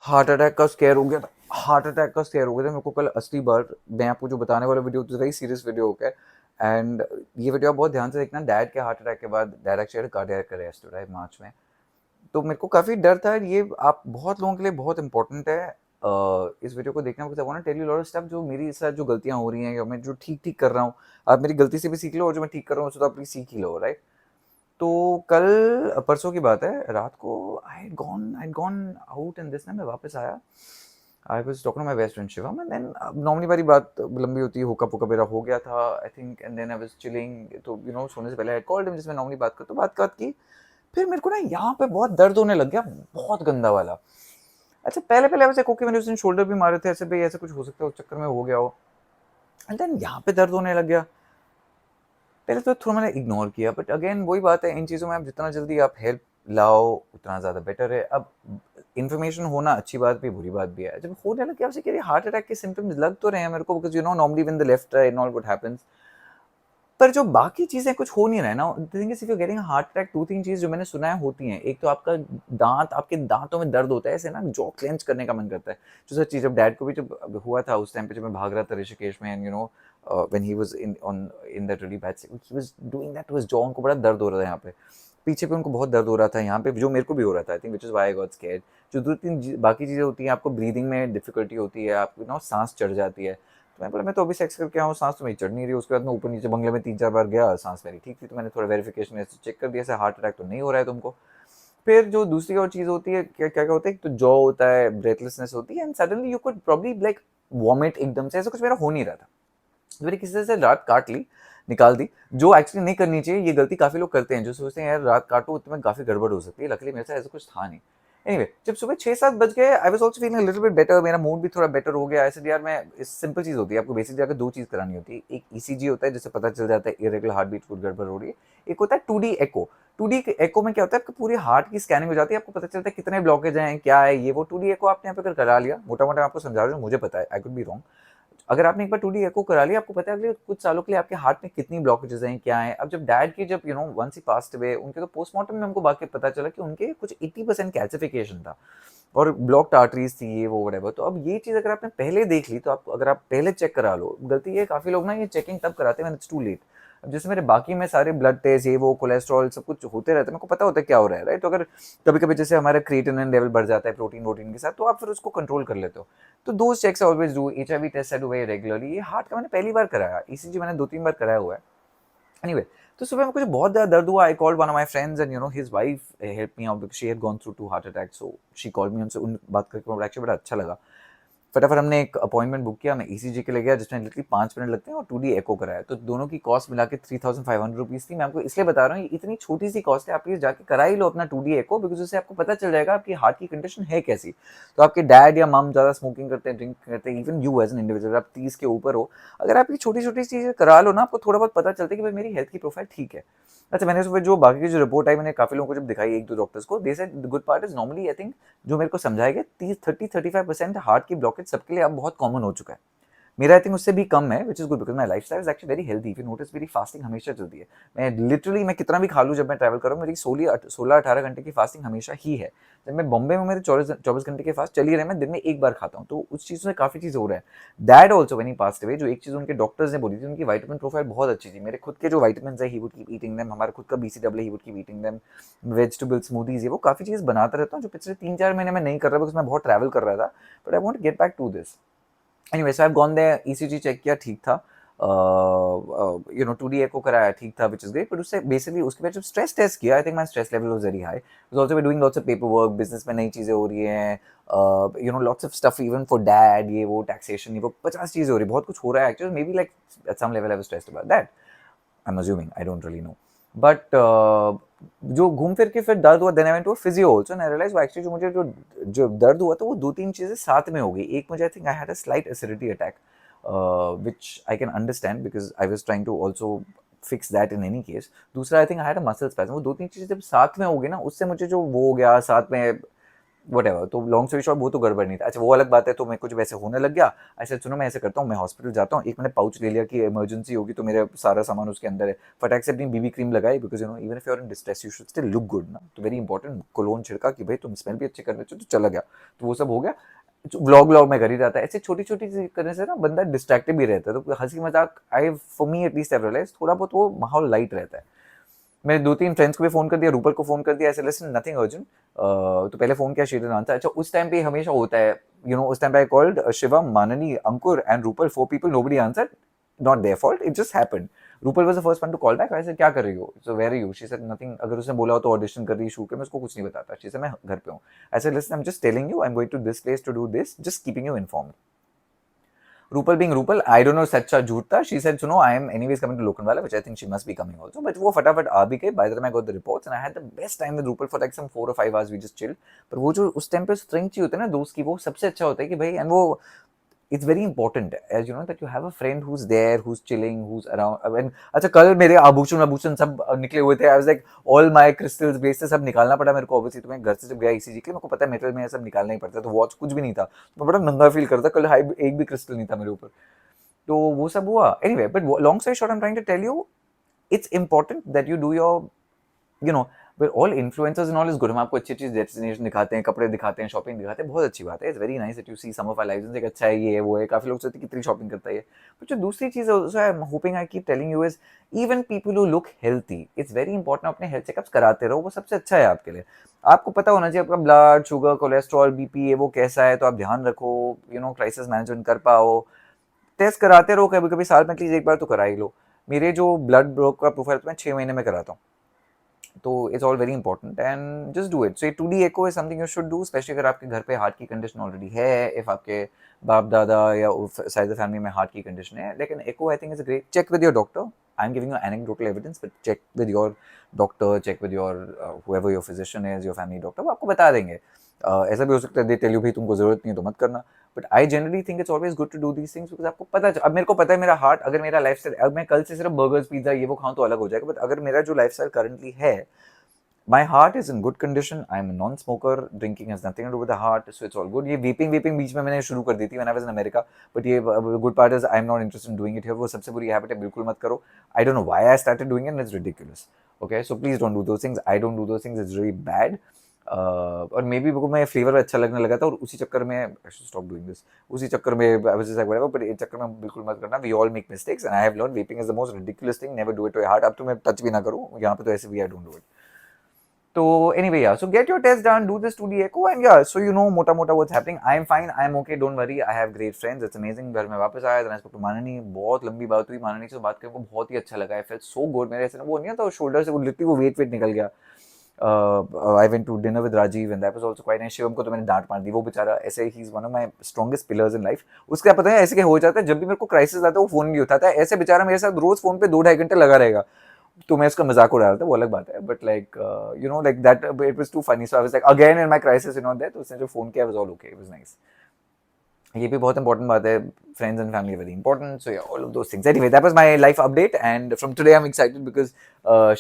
Heart attack का square हो गया था। हार्ट अटैक का स्केयर हो गया था मेरे को कल असली बार। मैं आपको जो बताने वाला वीडियो तो वेरी सीरियस वीडियो हो गया। एंड ये वीडियो आप बहुत ध्यान से देखना। डैड के हार्ट अटैक के बाद डैड एक्चुअली कार्डियक अरेस्ट हो रहा है मार्च में। तो मेरे को काफ़ी डर था। ये आप बहुत लोगों के लिए बहुत इंपॉर्टेंट है इस वीडियो को देखना, because I want to tell you lot of stuff जो मेरे साथ जो गलतियां हो रही हैं या मैं जो ठीक ठीक कर रहा हूँ। आप मेरी गलती से भी सीख लो और जो मैं ठीक कर रहा हूँ उससे तो आप प्लीज सीख ही लो, राइट। तो कल परसों की बात है, रात को I gone out and this ना मैं वापस आया। I was talking to my best friend Shivam and then normally वाली बात लंबी होती है, हुक्का पुक्का मेरा हो गया था I think. And then I was chilling, तो सोने से पहले आई कॉल्ड हिम जिसमें नॉर्मली बात करता हूँ, बात की। फिर मेरे को ना यहाँ पे बहुत दर्द होने लग गया, बहुत गंदा वाला। अच्छा पहले पहले वैसे ओके, मैंने उस दिन शोल्डर भी मारे थे, ऐसे भी ऐसा कुछ हो सकता है उस चक्कर में हो गया हो। एंड देन यहाँ पे दर्द होने लग गया। पहले तो थोड़ा मैंने इग्नोर किया, बट अगेन वही बात है, इन चीज़ों में आप जितना जल्दी आप हेल्प लाओ उतना ज़्यादा बेटर है। अब इन्फॉर्मेशन होना अच्छी बात भी बुरी बात भी है। जब होने लगे आपसे कह रही हार्ट अटैक के सिम्टम्स लग तो रहे हैं मेरे को, because normally when the left and all what happens, पर जो बाकी चीज़ें कुछ हो नहीं रहा है ना। The thing is if you getting heart attack, दो तीन चीज़ जो मैंने सुना है होती हैं। एक तो आपका दांत, आपके दांतों में दर्द होता है, ऐसे ना जॉ क्लेंच करने का मन करता है। जो सच चीज़, जब डैड को भी जब हुआ था उस टाइम पे, जब मैं भाग रहा था ऋषिकेश में, and when he was in that really bad, he was doing that to his jaw. उनको बड़ा दर्द हो रहा था यहाँ पे, पीछे पे उनको बहुत दर्द हो रहा था यहाँ पे, जो मेरे को भी हो रहा था I think, which is why I got scared. जो दो तीन बाकी चीज़ें होती हैं, आपको ब्रीदिंग में डिफिकल्टी होती है, आपको सांस चढ़ जाती है। तो मैं बोला मैं तो अभी सेक्स करके आया हूँ, सांस तो मेरी चढ़ नहीं रही। उसके बाद मैं ऊपर नीचे बंगले में 3-4 बार गया, सांस मेरी ठीक थी। तो मैंने थोड़ा वेरिफिकेशन ऐसे चेक कर दिया, ऐसे हार्ट अटैक तो नहीं हो रहा है तुमको। फिर जो दूसरी और चीज़ होती है, क्या क्या क्या होता है, एक तो जॉ होता है, ब्रेथलेसनेस होती है, and suddenly you could probably like vomit एकदम से। ऐसा कुछ मेरा हो नहीं रहा था। तो मैंने किसी तरह से रात काट ली, निकाल दी, जो एक्चुअली नहीं करनी चाहिए। ये गलती काफ़ी लोग करते हैं, जो सोचते हैं यार रात काटो उसमें काफ़ी गड़बड़ हो सकती है। लकीली मेरे साथ ऐसा कुछ था नहीं। एनीवे जब सुबह 6-7 बज गए, I was also feeling a little bit better, मेरा मूड भी थोड़ा बेटर हो गया। ऐसे यार मैं, इस सिंपल चीज़ होती है, आपको बेसिकली जाकर दो चीज़ करानी होती है। एक ईसीजी होता है जिससे पता चल जाता है इरेगुलर हार्ट बीट, कुछ गड़बड़ हो रही है। एक होता है 2D एको। 2D एको में क्या होता है, आपको पूरी हार्ट की स्कैनिंग हो जाती है, आपको पता चलता है कितने ब्लॉकेज हैं, क्या है ये वो। 2D एको आपने यहाँ पे अगर करा लिया, मोटा मोटा आपको समझा रहा हूँ, मुझे पता है, आई कुड बी रॉन्ग। अगर आपने एक बार 2D एको करा लिया, आपको पता है अगले कुछ सालों के लिए आपके हार्ट में कितनी ब्लॉकेजेस हैं, क्या है। अब जब डैड की, जब वंस ही पास्ट अवे, उनके तो पोस्टमार्टम में हमको बाकी पता चला कि उनके कुछ 80% कैल्सिफिकेशन था और ब्लॉक्ड आर्टरीज थी, ये वो वगैरह। तो अब ये चीज़ अगर आपने पहले देख ली, तो आप अगर आप पहले चेक करा लो। गलती है काफ़ी लोग ना, ये चेकिंग तब कराते हैं व्हेन इट्स टू लेट। अब जैसे मेरे बाकी में सारे ब्लड टेस्ट, ये वो, कोलेस्ट्रॉल सब कुछ होते रहते हैं, मेरे को पता होता है क्या हो रहा है, राइट। तो अगर कभी कभी जैसे हमारा क्रिएटिनिन लेवल बढ़ जाता है प्रोटीन वोटीन के साथ, तो आप फिर उसको कंट्रोल कर लेते हो। तो two checks always do. HIV test I do very regularly. ये हार्ट का मैंने पहली बार कराया, ECG मैंने 2-3 बार कराया हुआ है। एनीवे तो सुबह में कुछ बहुत ज़्यादा दर्द हुआ। I called one of my friends and his wife help me out, because she had gone through 2 heart attacks. So she called me, उनसे उन बात करके मुझे एक्चुअली बड़ा अच्छा लगा। फटाफट हमने एक अपॉइंटमेंट बुक किया, मैं ECG के लिए गया जिसमें लिटरली 5 मिनट लगते हैं, और 2D एको कराया। तो दोनों की कॉस्ट मिला के 3500 रुपीज़ थी। मैं आपको इसलिए बता रहा हूँ, ये इतनी छोटी सी कॉस्ट है, आप ये जाके करा ही लो अपना 2D एको, बिकॉज उससे आपको पता चल जाएगा आपकी हार्ट की कंडीशन है कैसी। तो आपके डैड या मम ज़्यादा स्मोकिंग करते हैं, ड्रिंक करते हैं, even you as an individual आप 30 के ऊपर हो, अगर आप ये छोटी छोटी चीज़ें करा लो ना, आपको थोड़ा बहुत पता चलता है कि भाई मेरी हेल्थ की प्रोफाइल ठीक है। अच्छा मैंने सुबह जो बाकी की जो रिपोर्ट आई, मैंने काफ़ी लोगों को जब दिखाई, 1-2 डॉक्टर्स को, they said the good part is normally I think, जो मेरे को समझाया गया, 30-35% हार्ट की ब्लॉकेज सबके लिए अब बहुत कॉमन हो चुका है। मेरा आई थिंक उससे भी कम है, which is good, because my life style is actually very healthy. If you notice मेरी फास्टिंग हमेशा चलती है। मैं लिटरली, मैं कितना भी खा लूँ, जब मैं ट्रैवल करूँ, मेरी 16-18 घंटे की फास्टिंग हमेशा ही है। जब मैं बॉम्बे में, मेरे 24 घंटे के फास्ट चली रहे, मैं दिन में एक बार खाता हूँ। तो उस चीज़ से काफ़ी चीज़ हो रहा है। That also when he passed away, जो एक चीज़ उनके डॉक्टर्स ने बोली थी, उनकी वाइटामिन प्रोफाइल बहुत अच्छी थी। मेरे खुद के जो वाइटामिन है, he would keep eating them. हमारा खुद का BCAA, he would keep eating them. Vegetable smoothies, ये वो काफ़ी चीज़ बनाता रहता हूँ, जो पिछले 3-4 महीने में नहीं कर रहा, बिकॉज मैं बहुत ट्रैवल कर रहा था। But I want to get back to this. Anyway so I have gone there, ECG check किया, ठीक था। 2D एको कराया, ठीक था, व्हिच इज ग्रेट। बट उससे बेसिकली उसके बाद जब स्ट्रेस टेस्ट किया, I think my stress level was very high. Because also we doing lots of paper work, business में नई चीजें हो रही हैं, lots of stuff even for dad, ये वो टैक्सेशन, ये वो 50 चीजें हो रही, बहुत कुछ हो रहा है actually. Maybe like at some level I was stressed about that, I am assuming, I don't really know. But जो घूम फिर के फिर दर्द हुआ, then I went to physio also, and I realise वो एक्चुअली जो मुझे जो दर्द हुआ था, वो दो तीन चीजें साथ में हो गई। एक, मुझे I think I had a slight acidity attack, which I can understand because I was trying to also fix that in any case. दूसरा, I think I had a muscle spasm. वो दो तीन चीज़ें जब साथ में हो गई ना, उससे मुझे जो वो हो गया साथ में, whatever. तो लॉन्ग स्टोरी शॉर्ट वो तो गड़बड़ नहीं था. अच्छा वो अलग बात है, तो मैं कुछ वैसे होने लग गया. ऐसे सुनो मैं ऐसे करता हूँ, मैं हॉस्पिटल जाता हूँ, एक मैंने पाउच ले लिया कि इमरजेंसी होगी तो मेरा सारा सामान उसके अंदर है. फटाक से अपनी बीबी क्रीम लगाई, because you know even if you are in distress you should still look good ना. तो वेरी इंपॉर्टेंट कोलोन छिड़का कि भाई तुम स्मेल भी अच्छी कर रहे हो, तो चला गया. तो वो सब हो गया. व्लॉग में कर ही रहता है. ऐसे छोटी छोटी चीज करने से ना बंदा डिस्ट्रैक्टेड भी रहता है. तो हंसी मजाक I for me at least I realize थोड़ा बहुत वो माहौल लाइट रहता है. मैंने 2-3 फ्रेंड्स को भी फोन कर दिया, रूपल को फोन कर दिया, ऐसे लिसन नथिंग अर्जेंट. तो पहले फोन किया, शी डिडंट आंसर. अच्छा उस टाइम पे हमेशा होता है, यू नो उस टाइम पे आई called Shivam, Manini, Ankur and Rupal, 4 people, nobody answered. Not their fault, it just happened. Rupal was the first one to call back. I said क्या कर रही हो, so where are you, she said nothing. अगर उसने बोला हो तो ऑडिशन कर रही है, शूट कर, मैं उसको कुछ नहीं बताता. शी सेड मैं घर पे हूं. I said listen I am just telling you I am going to this place to do this, just keeping you informed. Rupal being Rupal, I don't know सच्चा झूठ था. She said, "सुनो, I am anyways coming to Lokhandwala, which I think she must be coming also." But वो फटाफट आ भी गए. By the time I got the reports, and I had the best time with Rupal for like some 4 or 5 hours. We just chilled. पर वो जो उस time पे strength चाहिए होता है ना दोस्त की, वो सबसे अच्छा होता है कि भाई, and वो it's very important as you know that you have a friend who's there, who's chilling, who's around. When अच्छा कल मेरे आभूषण सब निकले हुए थे. I was like all my crystals bracelets सब निकालना पड़ा मेरे को. obviously तो मैं घर से जब गया ECG के लिए, मेरे को पता है मेटल में सब निकालना ही पड़ता है. तो वॉच कुछ भी नहीं था. मैं बड़ा नंगा फील करता. कल एक भी क्रिस्टल नहीं था मेरे ऊपर. तो वो सब हुआ. Anyway but long story short I am trying to tell you, it's important that you do your, you know, where all influencers and all is good. हम आपको अच्छी अच्छी डेस्टिनेशन दिखाते हैं, कपड़े दिखाते हैं, शॉपिंग दिखाते हैं, बहुत अच्छी बात है. It's very nice that you see some of our lives and अच्छा है, ये है वो है. काफी लोग सोचते हैं कितनी शॉपिंग करता है ये. बट जो दूसरी चीज है, I am hoping, I keep telling you, is even people who look healthy, it's very important अपने हेल्थ चेकअप्स कराते रहो. वो सबसे अच्छा है आपके लिए. आपको पता होना चाहिए आपका ब्लड शुगर कोलेस्ट्रॉल बीपी ये वो कैसा है, तो आप ध्यान रखो, यू नो, क्राइसिस मैनेजमेंट कर पाओ. टेस्ट कराते रहो, कभी कभी साल में एटलीस्ट एक बार तो करा ही लो. मेरे जो ब्लड ग्रुप का प्रोफाइल तो मैं 6 महीने में कराता हूँ. तो it's all very important and just do it. So ये 2D echo is something you should do, specially अगर आपके घर पे हार्ट की कंडीशन ऑलरेडी है. इफ आपके बाप दादा या साइड फैमिली में हार्ट की कंडीशन है, लेकिन echo I think is a great. Check with your doctor. I am giving you anecdotal evidence, but check with your doctor, check with your whoever your physician is, your family doctor, वो आपको बता देंगे. ऐसा भी हो सकता है they tell you भाई तुमको जरूरत नहीं है तो मत करना. But I generally think it's always good to do these things, because आपको पता है. अब मेरे को पता है मेरा हार्ट, अगर मेरा लाइफ स्टाइल, अब मैं कल से सिर्फ बर्गर्स पिज्जा ये वो खाऊं तो अलग हो जाएगा. बट अगर मेरा जो लाइफ स्टाइल करंटली है, my heart is in good condition. I'm a non-smoker. Drinking has nothing to do with the heart, so it's all good. ये vaping बीच में मैंने शुरू कर दी थी when I was in America, but ये good part is I'm not interested in doing it here. वो सबसे बुरी habit है, बिल्कुल मत करो. I don't know why I started doing it, and it's ridiculous. Okay, so please don't do those things. I don't do those things. It's really bad. और may be मैं flavour अच्छा लगने लगा था, और उसी चक्कर में I should stop doing this. उसी चक्कर में I was just like whatever, but इस चक्कर में बिल्कुल मत करना. We all make mistakes and I have learn vaping is the most ridiculous thing. Never do it to your heart. अब तो मैं टच भी ना करूं यहाँ पे, तो ऐसे भी I don't do it. So anyway, yeah. So get your test done, do this 2D echo, and yeah. So you know, mota what's happening. I am fine. I am okay. Don't worry. I have great friends. It's amazing. घर में वापस आया, then I spoke to माननी. बहुत लंबी बात हुई. माननी से बात करके बहुत ही अच्छा लगा. I felt so good. मेरे ऐसे ना वो नहीं था, शोल्डर से वो लिटरली वो वेट निकल गया. I went to dinner with Rajiv and that was also quite nice. Shivam को तो मैंने डांट मार दी. वो बेचारा ऐसे ही is one of my strongest pillars in life. उसका पता है ऐसे क्या हो जाता है, जब भी मेरे को क्राइसिस आता है वो फोन नहीं उठाता है. ऐसे बेचारा मेरे साथ रोज फोन पे 2-2.5 घंटे लगा रहेगा. तो मैं उसका मजाक उड़ा रहा था, वो अलग बात है. But like you know like that it was too funny. So I was like again in my crisis, you know that. उसने जो फोन किया was all okay. It was nice. ये भी बहुत इंपॉर्टेंट बात है. Friends and family very important. So yeah all of those things. Anyway that was my life update and from today I am excited because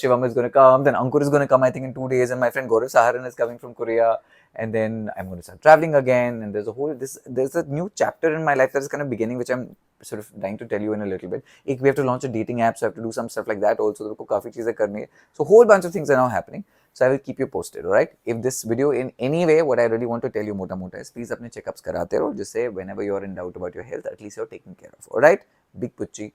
Shivam is going to come, then Ankur is going to come I think in 2 days, and my friend Gaurav Saharan is coming from Korea, and then I'm going to start traveling again, and there's a new chapter in my life that is kind of beginning, which I'm sort of dying to tell you in a little bit. We have to launch a dating app, so I have to do some stuff like that also. तो काफी चीजें करनी है. So whole bunch of things are now happening. So I will keep you posted, alright? If this video in any way, what I really want to tell you mota is, please अपने checkups कराते रहो, जिससे whenever you are in doubt about your health, at least you're taken care of, alright? Big pucci.